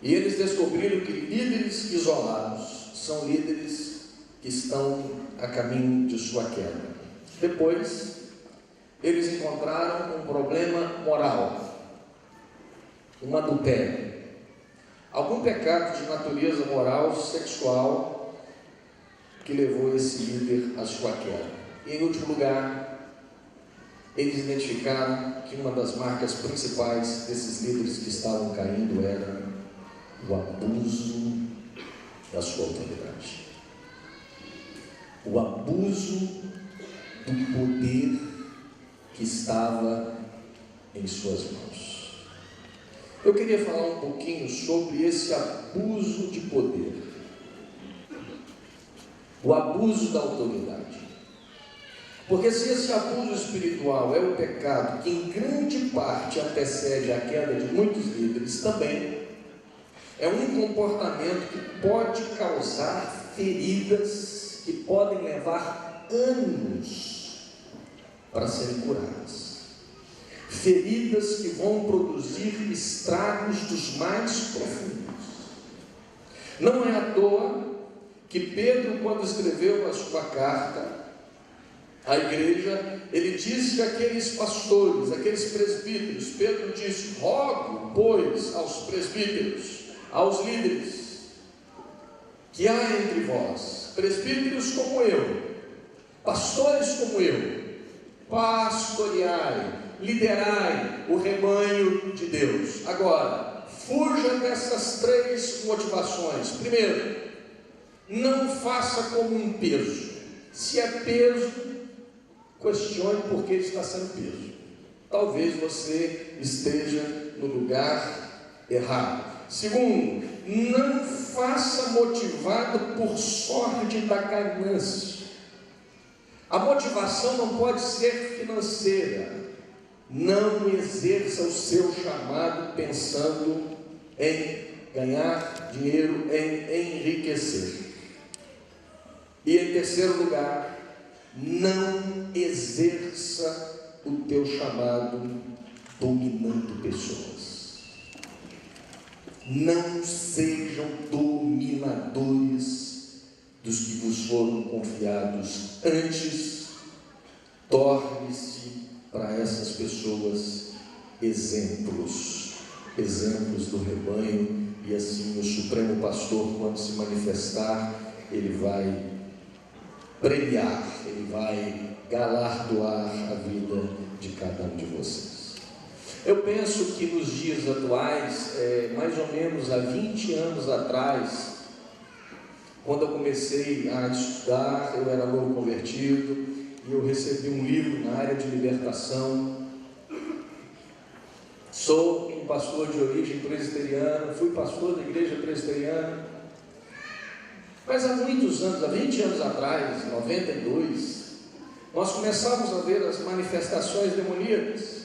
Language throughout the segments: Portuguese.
E eles descobriram que líderes isolados são líderes que estão a caminho de sua queda. Depois, eles encontraram um problema moral, um adultério, algum pecado de natureza moral, sexual, que levou esse líder à sua queda. E, em último lugar, eles identificaram que uma das marcas principais desses líderes que estavam caindo era o abuso da sua autoridade. O abuso do poder que estava em suas mãos. Eu queria falar um pouquinho sobre esse abuso de poder, o abuso da autoridade. Porque se esse abuso espiritual é o pecado que em grande parte antecede a queda de muitos líderes, também é um comportamento que pode causar feridas que podem levar anos para serem curadas. Feridas que vão produzir estragos dos mais profundos. Não é à toa que Pedro, quando escreveu a sua carta à igreja, ele disse que aqueles pastores, aqueles presbíteros, Pedro disse: rogo, pois, aos presbíteros, aos líderes, que há entre vós, presbíteros como eu, pastores como eu, pastoreai, liderai o rebanho de Deus. Agora, fuja dessas três motivações. Primeiro, não faça como um peso. Se é peso, questione por que está sendo peso. Talvez você esteja no lugar errado. Segundo, não faça motivado por sorte da ganância. A motivação não pode ser financeira. Não exerça o seu chamado pensando em ganhar dinheiro, em enriquecer. E em terceiro lugar, não exerça o teu chamado dominando pessoas. Não sejam dominadores dos que vos foram confiados. Antes, torne-se para essas pessoas exemplos do rebanho, e assim o Supremo Pastor, quando se manifestar, ele vai premiar, ele vai galardoar a vida de cada um de vocês. Eu penso que nos dias atuais, mais ou menos há 20 anos atrás, quando eu comecei a estudar, eu era novo convertido, e eu recebi um livro na área de libertação. Sou um pastor de origem presbiteriana, fui pastor da igreja presbiteriana, mas há muitos anos, há 20 anos atrás, em 92, nós começamos a ver as manifestações demoníacas.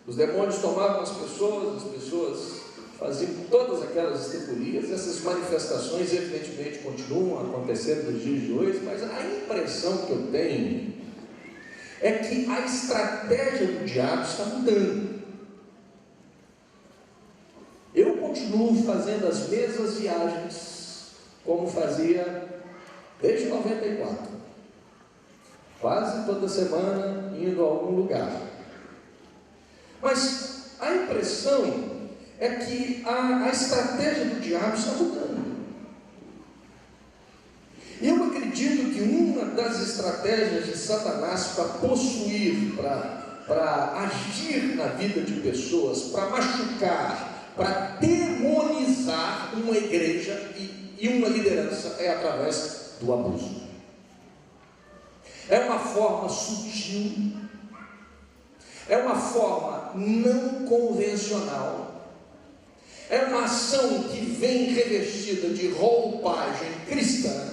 Os demônios tomavam as pessoas faziam todas aquelas estripulias. Essas manifestações evidentemente continuam acontecendo nos dias de hoje, mas a impressão que eu tenho é que a estratégia do diabo está mudando. Eu continuo fazendo as mesmas viagens como fazia desde 94, quase toda semana indo a algum lugar. Mas a impressão é que a estratégia do diabo está mudando. E eu acredito que uma das estratégias de Satanás para possuir, para agir na vida de pessoas, para machucar, para demonizar uma igreja e uma liderança é através do abuso. É uma forma sutil, é uma forma não convencional, é uma ação que vem revestida de roupagem cristã,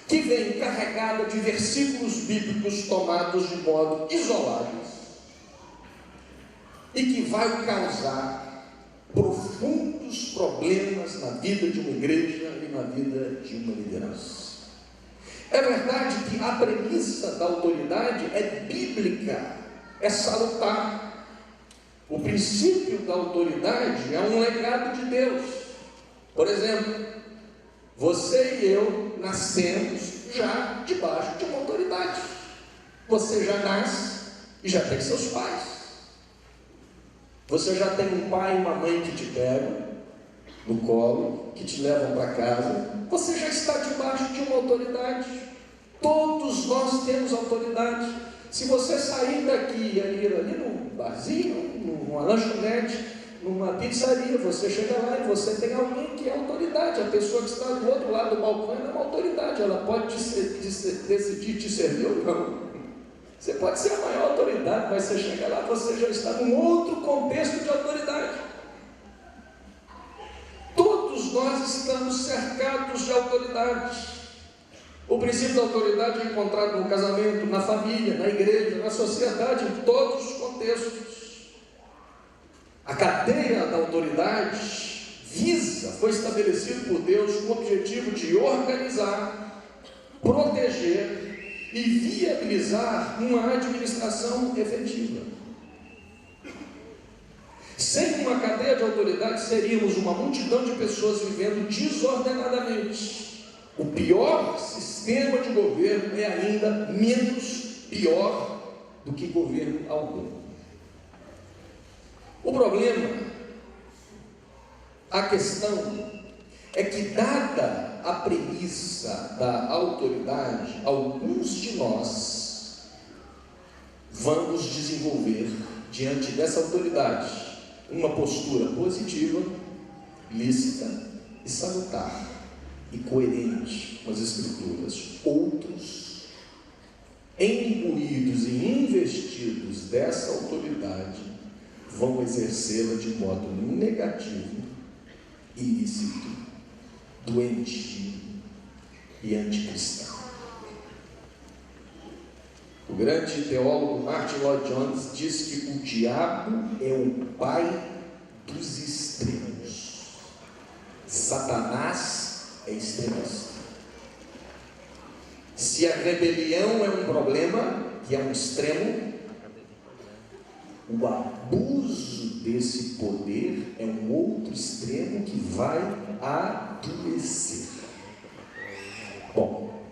que vem carregada de versículos bíblicos tomados de modo isolado, e que vai causar profundos problemas na vida de uma igreja e na vida de uma liderança. É verdade que a premissa da autoridade é bíblica, é salutar. O princípio da autoridade é um legado de Deus. Por exemplo, você e eu nascemos já debaixo de uma autoridade. Você já nasce e já tem seus pais. Você já tem um pai e uma mãe que te pegam no colo, que te levam para casa. Você já está debaixo de uma autoridade. Todos nós temos autoridade. Se você sair daqui ali num barzinho, numa lanchonete, numa pizzaria, você chega lá e você tem alguém que é autoridade. A pessoa que está do outro lado do balcão é uma autoridade. Ela pode decidir te servir ou não. Você pode ser a maior autoridade, mas você chega lá, você já está num outro contexto de autoridade. Todos nós estamos cercados de autoridade. O princípio da autoridade é encontrado no casamento, na família, na igreja, na sociedade, em todos os contextos. A cadeia da autoridade foi estabelecido por Deus com o objetivo de organizar, proteger e viabilizar uma administração efetiva. Sem uma cadeia de autoridade, seríamos uma multidão de pessoas vivendo desordenadamente. O pior sistema de governo é ainda menos pior do que governo algum. O problema, a questão, é que, dada a premissa da autoridade, alguns de nós vamos desenvolver, diante dessa autoridade, uma postura positiva, lícita e salutar e coerente com as Escrituras. Outros, imbuídos e investidos dessa autoridade, vão exercê-la de modo negativo, ilícito, doentio e anticristão. O grande teólogo Martin Lloyd Jones diz que o diabo é o pai dos extremos. Satanás é extremista. Se a rebelião é um problema, que é um extremo, o abuso desse poder é um outro extremo que vai adoecer. Bom,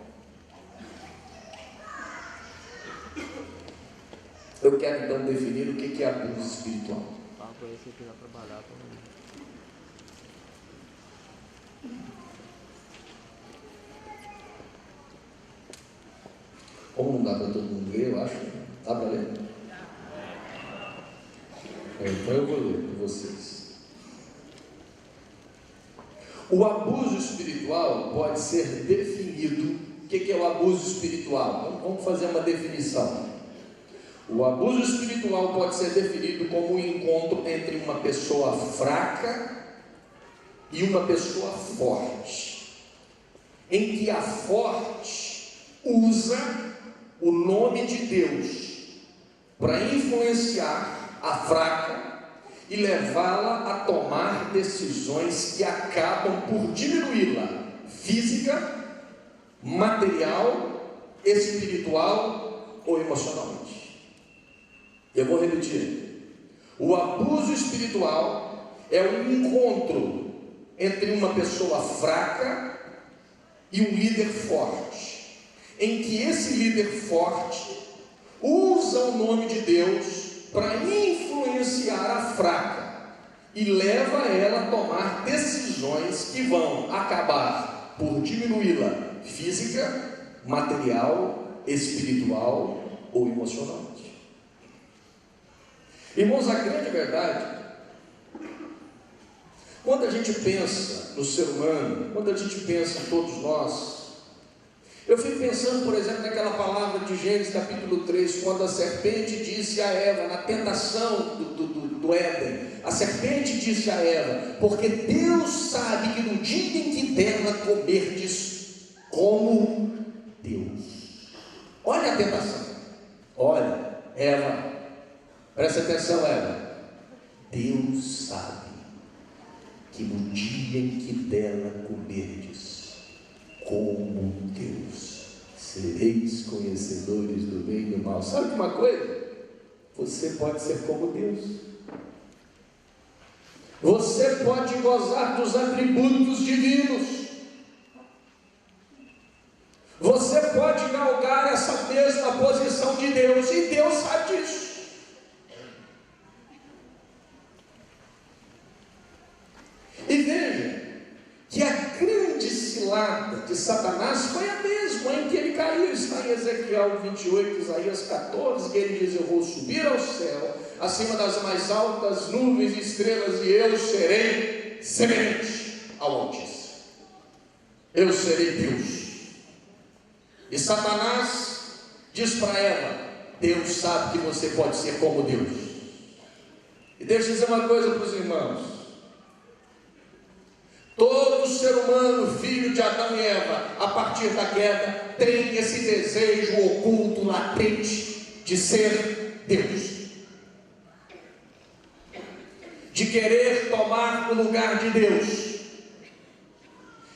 eu quero então definir o que é abuso espiritual. Como não dá para todo mundo ler, eu acho. Dá para ler? Então eu vou ler para vocês. O abuso espiritual pode ser definido. O que é o abuso espiritual? Então, vamos fazer uma definição. O abuso espiritual pode ser definido como um encontro entre uma pessoa fraca e uma pessoa forte, em que a forte usa o nome de Deus para influenciar a fraca e levá-la a tomar decisões que acabam por diminuí-la física, material, espiritual ou emocionalmente. Eu vou repetir. O abuso espiritual é um encontro entre uma pessoa fraca e um líder forte, em que esse líder forte usa o nome de Deus para influenciar a fraca e leva ela a tomar decisões que vão acabar por diminuí-la física, material, espiritual ou emocionalmente. Irmãos, a grande verdade, quando a gente pensa no ser humano, quando a gente pensa em todos nós, eu fico pensando, por exemplo, naquela palavra de Gênesis capítulo 3, quando a serpente disse a Eva, na tentação do Éden, a serpente disse a Eva, porque Deus sabe que no dia em que dela comerdes, como Deus. Olha a tentação. Olha, Eva, presta atenção, Eva. Deus sabe que no dia em que dela comerdes, como Deus, sereis conhecedores do bem e do mal. Sabe uma coisa? Você pode ser como Deus. Você pode gozar dos atributos divinos. Você pode galgar essa mesma posição de Deus, e Deus sabe disso. E veja que a grande cilada de Satanás foi a mesma em que ele caiu. Está em Ezequiel 28, Isaías 14, que ele diz: eu vou subir ao céu, acima das mais altas nuvens e estrelas, e eu serei semelhante ao Altíssimo. Eu serei Deus. E Satanás diz para Eva: Deus sabe que você pode ser como Deus. E deixa eu dizer uma coisa para os irmãos: todo ser humano, filho de Adão e Eva, a partir da queda, tem esse desejo oculto, latente, de ser Deus, de querer tomar o lugar de Deus,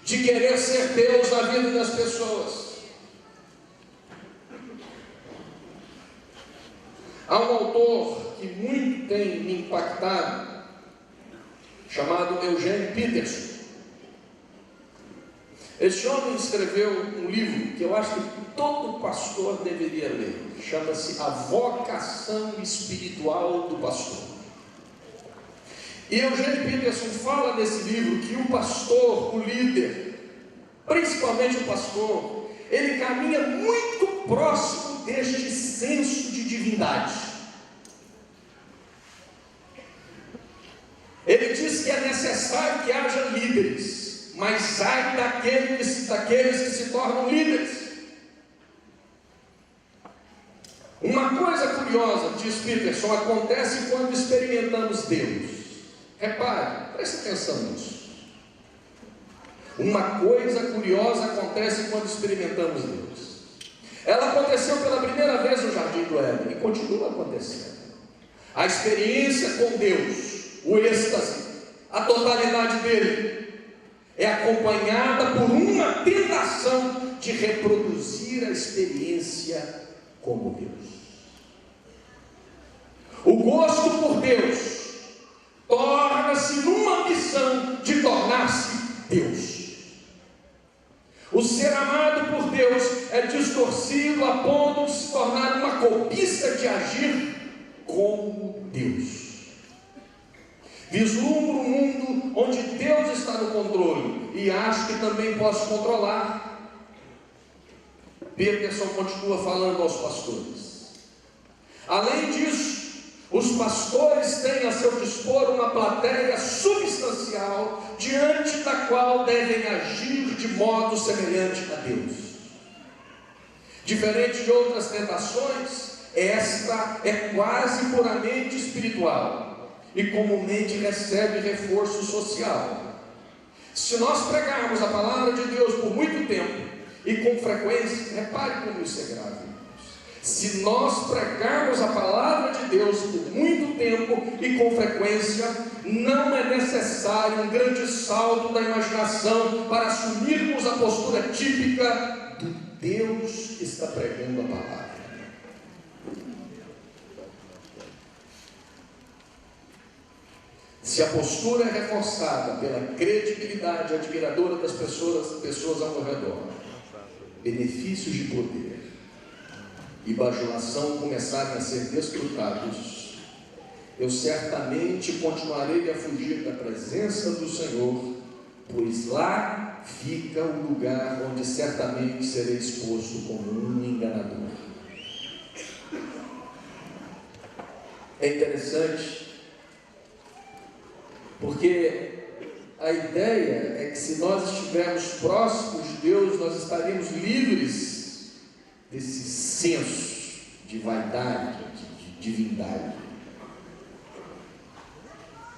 de querer ser Deus na vida das pessoas. Há um autor que muito tem me impactado, chamado Eugene Peterson. Esse homem escreveu um livro que eu acho que todo pastor deveria ler. Chama-se A Vocação Espiritual do Pastor. E Eugene Peterson fala nesse livro que o pastor, o líder, principalmente o pastor, ele caminha muito próximo deste senso de divindade. Ele diz que é necessário que haja líderes, mas ai daqueles que se tornam líderes. Uma coisa curiosa, diz Peterson, acontece quando experimentamos Deus. Repare, preste atenção nisso. Uma coisa curiosa acontece quando experimentamos Deus. Ela aconteceu pela primeira vez no Jardim do Éden e continua acontecendo. A experiência com Deus, o êxtase, a totalidade dele, é acompanhada por uma tentação de reproduzir a experiência como Deus. O gosto por Deus torna-se numa ambição de tornar-se Deus. O ser amado por Deus é distorcido a ponto de se tornar uma cobiça de agir como Deus. Vislumbro um mundo onde Deus está no controle e acho que também posso controlar. Peterson continua falando aos pastores. Além disso, os pastores têm a seu dispor uma plateia substancial diante da qual devem agir de modo semelhante a Deus. Diferente de outras tentações, esta é quase puramente espiritual e comumente recebe reforço social. Se nós pregarmos a palavra de Deus por muito tempo e com frequência, repare como isso é grave. Se nós pregarmos a palavra de Deus por muito tempo e com frequência, não é necessário um grande salto da imaginação para assumirmos a postura típica do Deus que está pregando a palavra. Se a postura é reforçada pela credibilidade admiradora das pessoas ao redor, benefícios de poder e bajulação começarem a ser desfrutados, eu certamente continuarei a fugir da presença do Senhor, pois lá fica o lugar onde certamente serei exposto como um enganador. É interessante, porque a ideia é que se nós estivermos próximos de Deus, nós estaremos livres desse senso de vaidade, de divindade.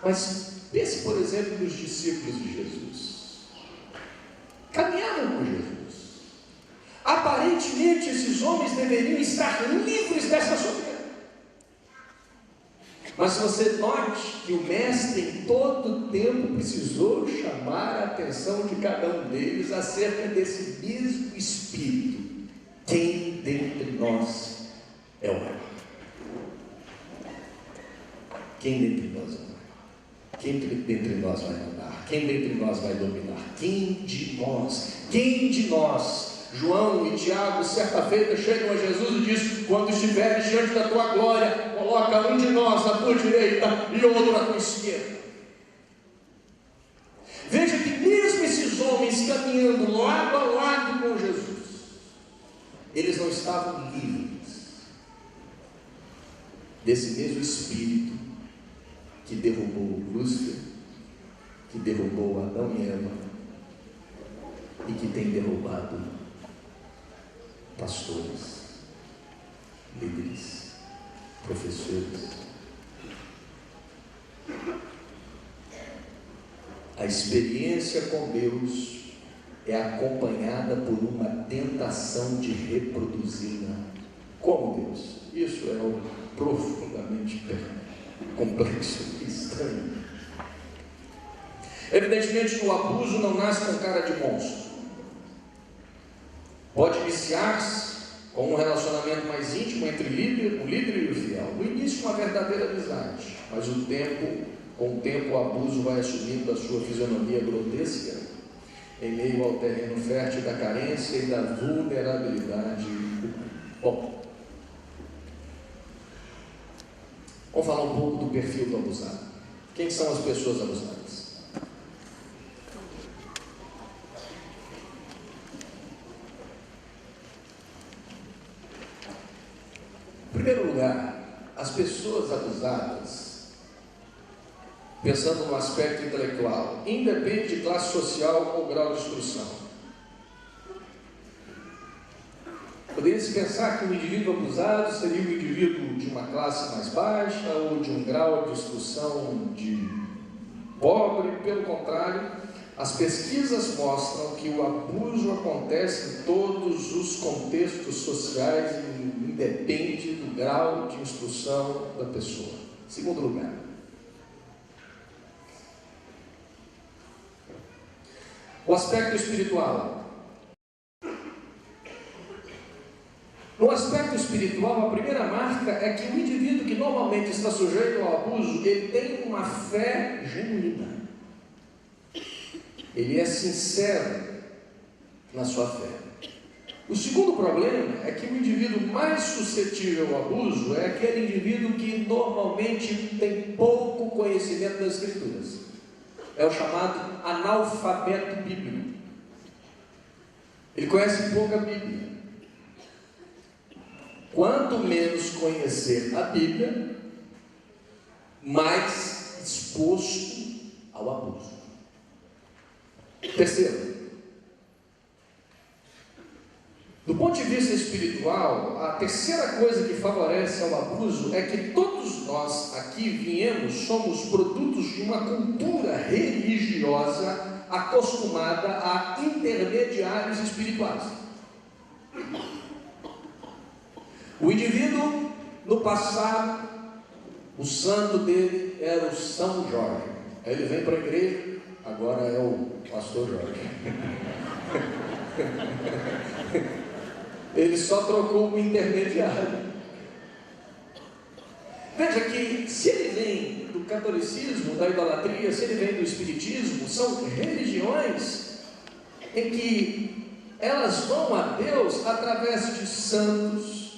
Mas pense, por exemplo, nos discípulos de Jesus. Caminhavam com Jesus. Aparentemente, esses homens deveriam estar livres dessa soberba. Mas você note que o mestre em todo tempo precisou chamar a atenção de cada um deles acerca desse mesmo espírito. Quem dentre nós é o maior? Quem dentre nós é o maior? quem dentre nós vai mandar? Quem dentre nós vai dominar? Quem de nós? Quem de nós? João e Tiago, certa feita, chegam a Jesus e diz: quando estiveres diante da tua glória, coloca um de nós à tua direita e outro à tua esquerda. Veja que mesmo esses homens caminhando lado a lado com Jesus, eles não estavam livres desse mesmo espírito que derrubou Lúcifer, que derrubou Adão e Eva e que tem derrubado pastores, líderes, professores. A experiência com Deus é acompanhada por uma tentação de reproduzi-la como Deus. Isso é o profundamente complexo e estranho. Evidentemente que o abuso não nasce com cara de monstro. Pode iniciar-se com um relacionamento mais íntimo entre o líder e o fiel. No início, uma verdadeira amizade, mas com o tempo, o abuso vai assumindo a sua fisionomia grotesca em meio ao terreno fértil da carência e da vulnerabilidade. Bom, vamos falar um pouco do perfil do abusado. Quem são as pessoas abusadas? Em primeiro lugar, as pessoas abusadas, pensando no aspecto intelectual, independe de classe social ou grau de instrução. Poderia-se pensar que o indivíduo abusado seria um indivíduo de uma classe mais baixa ou de um grau de instrução de pobre. Pelo contrário, as pesquisas mostram que o abuso acontece em todos os contextos sociais e independe do grau de instrução da pessoa. Segundo lugar, o aspecto espiritual. No aspecto espiritual, a primeira marca é que o indivíduo que normalmente está sujeito ao abuso, ele tem uma fé genuína. Ele é sincero na sua fé. O segundo problema é que o indivíduo mais suscetível ao abuso é aquele indivíduo que normalmente tem pouco conhecimento das Escrituras. É o chamado analfabeto bíblico. Ele conhece pouco a Bíblia. Quanto menos conhecer a Bíblia, mais exposto ao abuso. Terceiro, do ponto de vista espiritual, a terceira coisa que favorece ao abuso é que todos nós aqui somos produtos de uma cultura religiosa acostumada a intermediários espirituais. O indivíduo, no passado, o santo dele era o São Jorge. Aí ele vem para a igreja, agora é o pastor Jorge. Ele só trocou o intermediário. Veja que se ele vem do catolicismo, da idolatria, se ele vem do espiritismo, são religiões em que elas vão a Deus através de santos,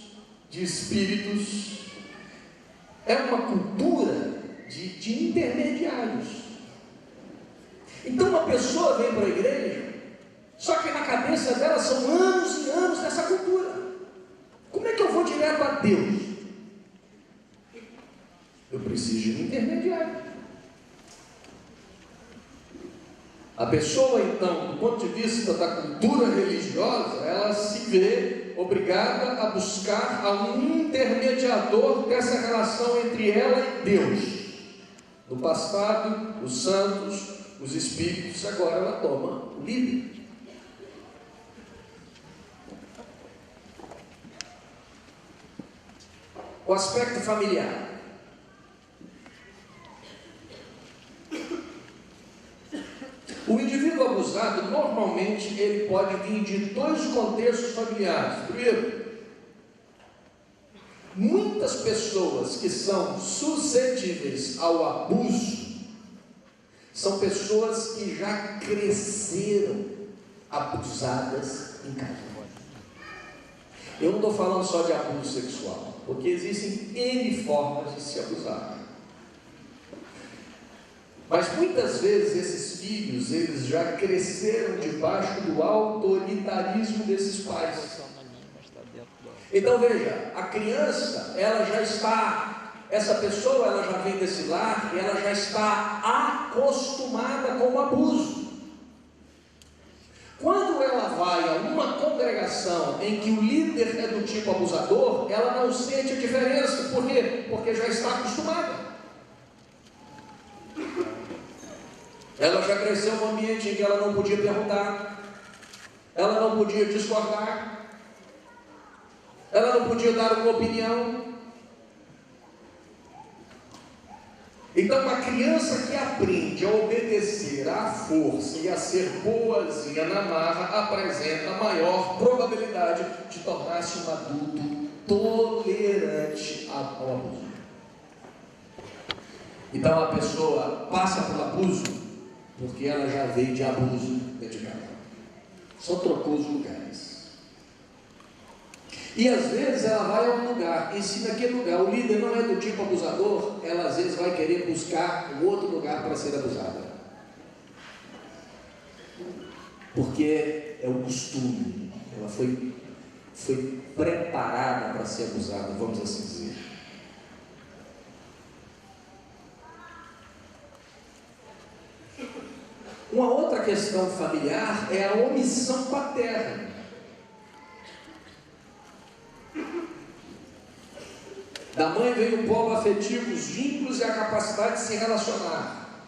de espíritos. É uma cultura de intermediários. Então uma pessoa vem para a igreja, só que na cabeça dela são anos e anos dessa cultura. Como é que eu vou direto a Deus? Eu preciso de um intermediário. A pessoa, então, do ponto de vista da cultura religiosa, ela se vê obrigada a buscar um intermediador dessa relação entre ela e Deus. No passado, os santos, os espíritos, agora ela toma o líder. O aspecto familiar. O indivíduo abusado, normalmente, ele pode vir de dois contextos familiares. Primeiro, muitas pessoas que são suscetíveis ao abuso são pessoas que já cresceram abusadas em casa. Eu não estou falando só de abuso sexual, porque existem N formas de se abusar. Mas muitas vezes esses filhos, eles já cresceram debaixo do autoritarismo desses pais. Então veja, a criança, ela já está, essa pessoa, ela já vem desse lar, e ela já está acostumada com o abuso. Quando ela vai a uma congregação em que o líder é do tipo abusador, ela não sente a diferença. Por quê? Porque já está acostumada. Ela já cresceu num ambiente em que ela não podia perguntar, ela não podia discordar, ela não podia dar uma opinião. Então, uma criança que aprende a obedecer à força e a ser boazinha na marra, apresenta maior probabilidade de tornar-se um adulto tolerante ao abuso. Então, a pessoa passa pelo abuso porque ela já veio de abuso dentro de casa. Só trocou os lugares. E às vezes ela vai a um lugar, e se naquele lugar o líder não é do tipo abusador, ela às vezes vai querer buscar um outro lugar para ser abusada. Porque é o costume, ela foi preparada para ser abusada, vamos assim dizer. Uma outra questão familiar é a omissão paterna. Da mãe vem o polo afetivo, os vínculos e a capacidade de se relacionar.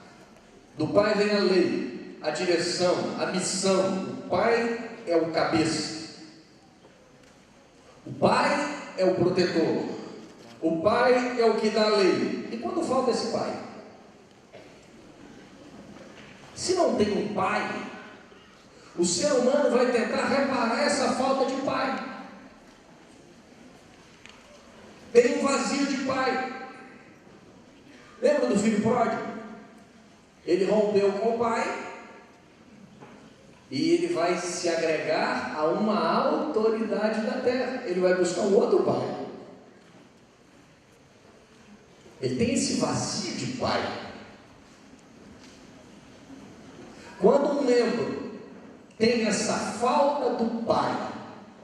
Do pai vem a lei, a direção, a missão. O pai é o cabeça. O pai é o protetor. O pai é o que dá a lei. E quando falta esse pai? Se não tem um pai, o ser humano vai tentar reparar essa falta de pai. Tem um vazio de pai. Lembra do filho pródigo? Ele rompeu com o pai e ele vai se agregar a uma autoridade da terra. Ele vai buscar um outro pai. Ele tem esse vazio de pai. Quando um membro tem essa falta do pai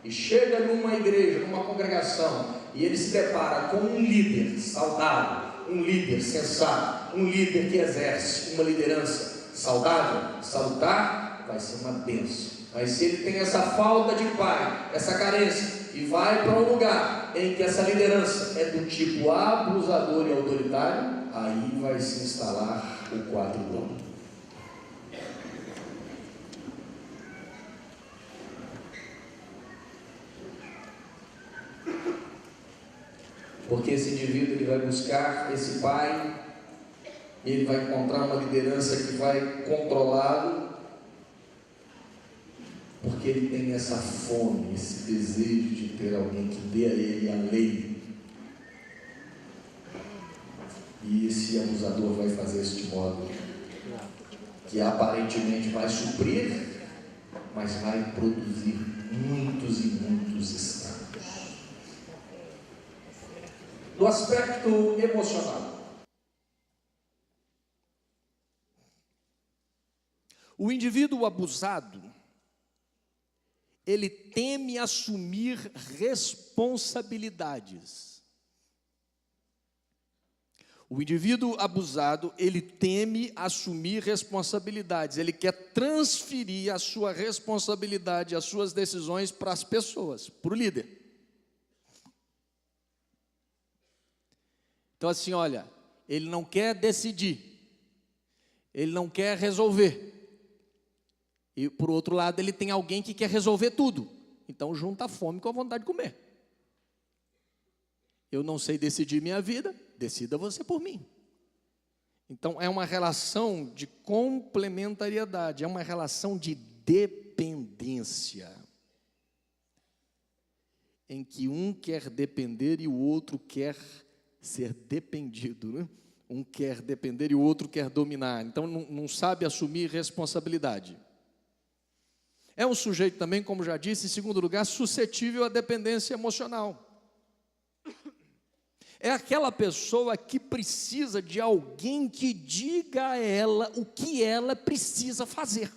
e chega numa igreja, numa congregação, e ele se depara com um líder saudável, um líder sensato, um líder que exerce uma liderança saudável, salutar, vai ser uma bênção. Mas se ele tem essa falta de pai, essa carência, e vai para um lugar em que essa liderança é do tipo abusador e autoritário, aí vai se instalar o quadro bom. Porque esse indivíduo ele vai buscar esse pai, ele vai encontrar uma liderança que vai controlá-lo, porque ele tem essa fome, esse desejo de ter alguém que dê a ele a lei. E esse abusador vai fazer isso de modo que aparentemente vai suprir, mas vai produzir muitos e muitos estragos. No aspecto emocional, o indivíduo abusado, ele teme assumir responsabilidades. O indivíduo abusado, ele teme assumir responsabilidades, ele quer transferir a sua responsabilidade, as suas decisões para as pessoas, para o líder. Então assim, olha, ele não quer decidir, ele não quer resolver. E por outro lado, ele tem alguém que quer resolver tudo. Então junta a fome com a vontade de comer. Eu não sei decidir minha vida, decida você por mim. Então é uma relação de complementariedade, é uma relação de dependência, em que um quer depender e o outro quer ser dependido, né? Um quer depender e o outro quer dominar. Então, não sabe assumir responsabilidade. É um sujeito também, como já disse, em segundo lugar, suscetível à dependência emocional. É aquela pessoa que precisa de alguém que diga a ela o que ela precisa fazer.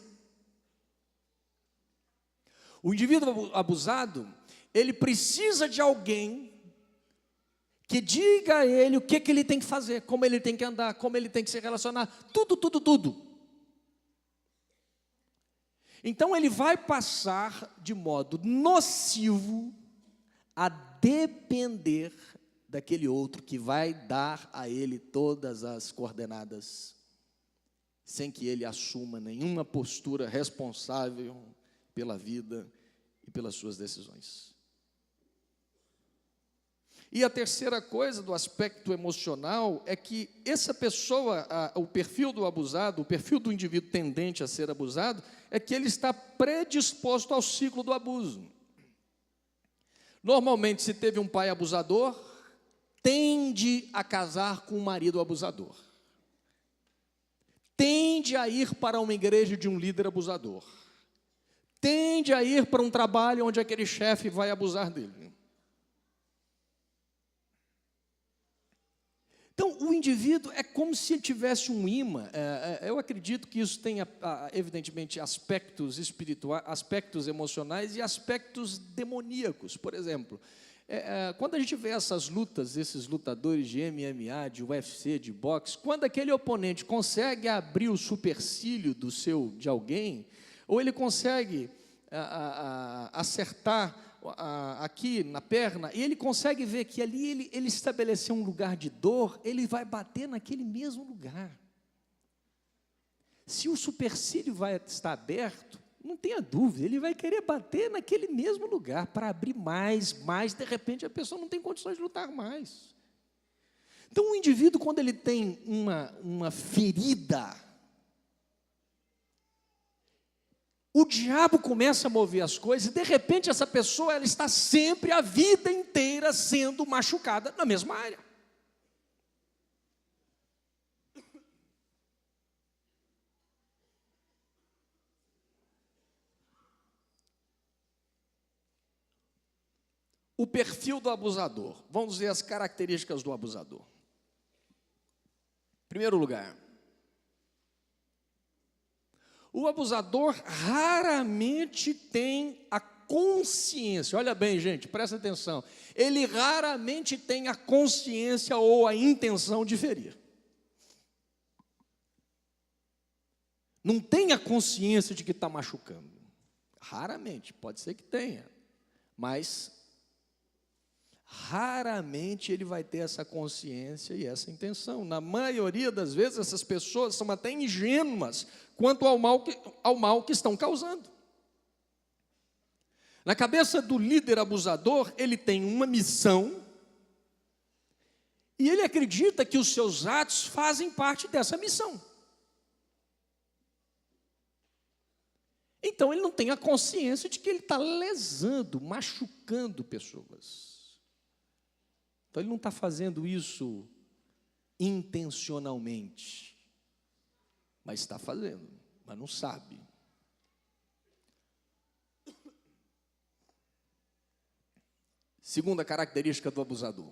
O indivíduo abusado, ele precisa de alguém que diga a ele o que ele tem que fazer, como ele tem que andar, como ele tem que se relacionar, tudo. Então ele vai passar de modo nocivo a depender daquele outro que vai dar a ele todas as coordenadas, sem que ele assuma nenhuma postura responsável pela vida e pelas suas decisões. E a terceira coisa do aspecto emocional é que essa pessoa, o perfil do abusado, o perfil do indivíduo tendente a ser abusado, é que ele está predisposto ao ciclo do abuso. Normalmente, se teve um pai abusador, tende a casar com um marido abusador. Tende a ir para uma igreja de um líder abusador. Tende a ir para um trabalho onde aquele chefe vai abusar dele. Então, o indivíduo é como se ele tivesse um imã. Eu acredito que isso tenha, evidentemente, aspectos espirituais, aspectos emocionais e aspectos demoníacos. Por exemplo, quando a gente vê essas lutas, esses lutadores de MMA, de UFC, de boxe, quando aquele oponente consegue abrir o supercílio de alguém, ou ele consegue acertar aqui na perna, e ele consegue ver que ali ele estabeleceu um lugar de dor, ele vai bater naquele mesmo lugar. Se o supercílio vai estar aberto, não tenha dúvida, ele vai querer bater naquele mesmo lugar, para abrir mais, de repente a pessoa não tem condições de lutar mais. Então o indivíduo, quando ele tem uma ferida, o diabo começa a mover as coisas e, de repente, essa pessoa ela está sempre, a vida inteira, sendo machucada na mesma área. O perfil do abusador. Vamos ver as características do abusador. Em primeiro lugar, o abusador raramente tem a consciência, olha bem, gente, presta atenção, ele raramente tem a consciência ou a intenção de ferir. Não tem a consciência de que está machucando. Raramente, pode ser que tenha, mas raramente ele vai ter essa consciência e essa intenção. Na maioria das vezes, essas pessoas são até ingênuas quanto ao mal que estão causando. Na cabeça do líder abusador, ele tem uma missão e ele acredita que os seus atos fazem parte dessa missão. Então, ele não tem a consciência de que ele está lesando, machucando pessoas. Então, ele não está fazendo isso intencionalmente, mas está fazendo, mas não sabe. Segunda característica do abusador.